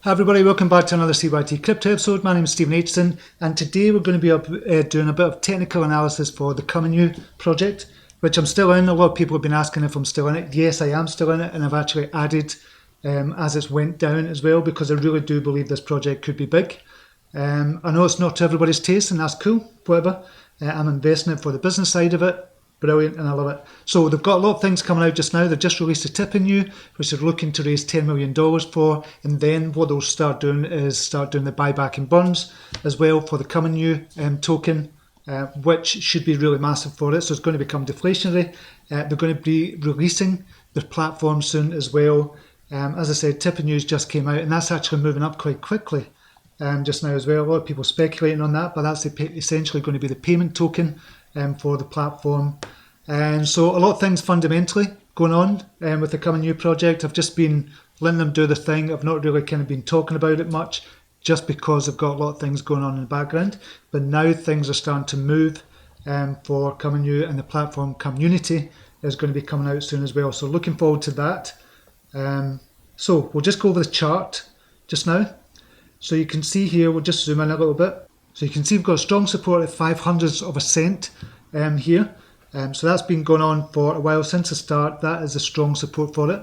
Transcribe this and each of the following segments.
Hi everybody, welcome back to another CYT-Crypto episode. My name is Stephen Aitchison, and today we're going to be doing a bit of technical analysis for the Cuminu project, which I'm still in. A lot of people have been asking if I'm still in it. Yes, I am still in it, and I've actually added as it's went down as well, because I really do believe this project could be big. I know it's not to everybody's taste, and that's cool, whatever. I'm investing it for the business side of it. Brilliant, and I love it. So they've got a lot of things coming out just now. They've just released a Cuminu, which they're looking to raise $10 million for, and then what they'll start doing is start doing the buyback and burns as well for the Cuminu token, which should be really massive for it. So it's going to become deflationary. They're going to be releasing the platform soon as well. As I said, Cuminu just came out, and that's actually moving up quite quickly just now as well. A lot of people speculating on that, but that's essentially going to be the payment token for the platform. And so a lot of things fundamentally going on with the Cuminu project. I've just been letting them do the thing. I've not really kind of been talking about it much, just because I've got a lot of things going on in the background. But now things are starting to move for Cuminu, and the platform community is going to be coming out soon as well. So looking forward to that. So we'll just go over the chart just now. So you can see here, we'll just zoom in a little bit. So you can see we've got strong support at 0.05 of a cent here. So that's been going on for a while since the start. That is a strong support for it,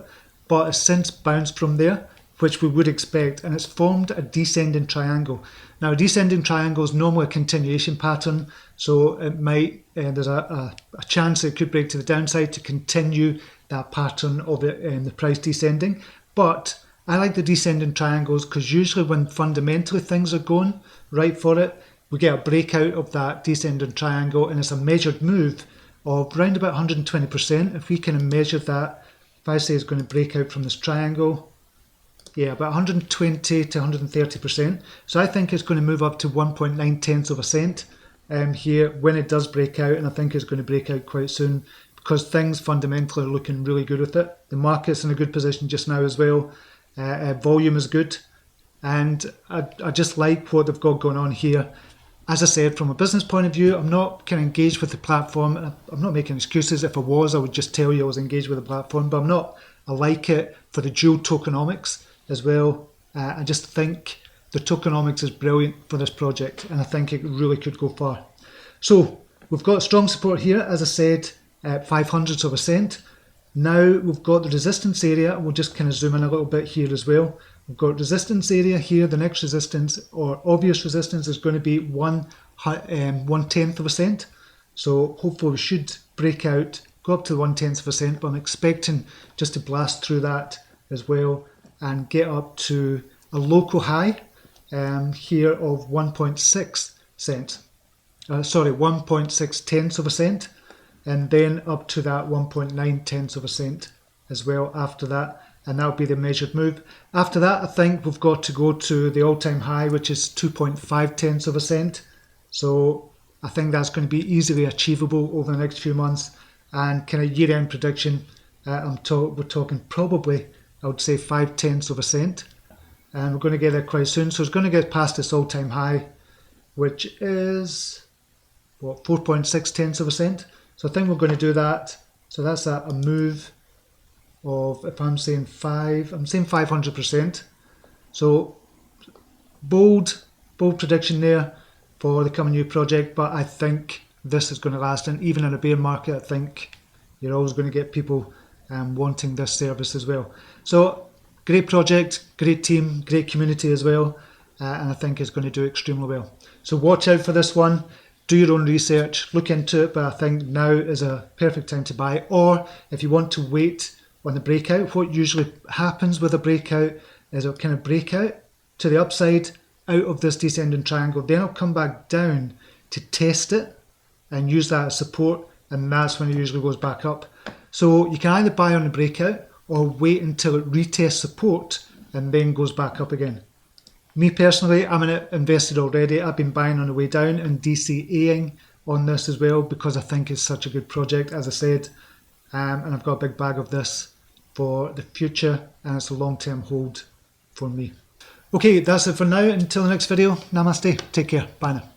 but it's since bounced from there, which we would expect, and it's formed a descending triangle. Now, a descending triangle is normally a continuation pattern, so it might there's a chance it could break to the downside to continue that pattern of it the price descending. But I like the descending triangles because usually when fundamentally things are going right for it, we get a breakout of that descending triangle, and it's a measured move of around about 120%. If we can measure that, if I say it's going to break out from this triangle, yeah, about 120 to 130%. So I think it's going to move up to 1.9 of a cent here when it does break out, and I think it's going to break out quite soon because things fundamentally are looking really good with it. The market's in a good position just now as well. Volume is good, and I just like what they've got going on here. As I said, from a business point of view, I'm not kind of engaged with the platform. I'm not making excuses. If I was, I would just tell you I was engaged with the platform, but I'm not. I like it for the dual tokenomics as well. I just think the tokenomics is brilliant for this project, and I think it really could go far. So we've got strong support here, as I said, at 0.05 of a cent. Now we've got the resistance area. We'll just kind of zoom in a little bit here as well. We've got resistance area here. The next resistance, or obvious resistance, is going to be 1/10 of a cent. So hopefully we should break out, go up to the 1/10 of a cent, but I'm expecting just to blast through that as well and get up to a local high here of 1.6 cents. 1.6 of a cent, and then up to that 1.9 of a cent as well after that. And that'll be the measured move. After that, I think we've got to go to the all-time high, which is 2.5 of a cent. So I think that's going to be easily achievable over the next few months. And kind of year-end prediction, we're talking probably, I would say 0.5 of a cent. And we're going to get there quite soon. So it's going to get past this all-time high, which is, what, 4.6 of a cent. So I think we're going to do that. So that's a move of, if I'm saying 500%. So bold prediction there for the Cuminu project, but I think this is going to last. And even in a bear market, I think you're always going to get people wanting this service as well. So great project, great team, great community as well, and I think it's going to do extremely well. So watch out for this one. Do your own research, look into it, but I think now is a perfect time to buy. Or if you want to wait on the breakout, what usually happens with a breakout is it'll kind of break out to the upside out of this descending triangle. Then it'll come back down to test it and use that as support, and that's when it usually goes back up. So you can either buy on the breakout or wait until it retests support and then goes back up again. Me personally, I'm in it invested already. I've been buying on the way down and DCAing on this as well because I think it's such a good project, as I said. And I've got a big bag of this for the future, and it's a long-term hold for me. Okay, that's it for now. Until the next video, namaste, take care, bye now.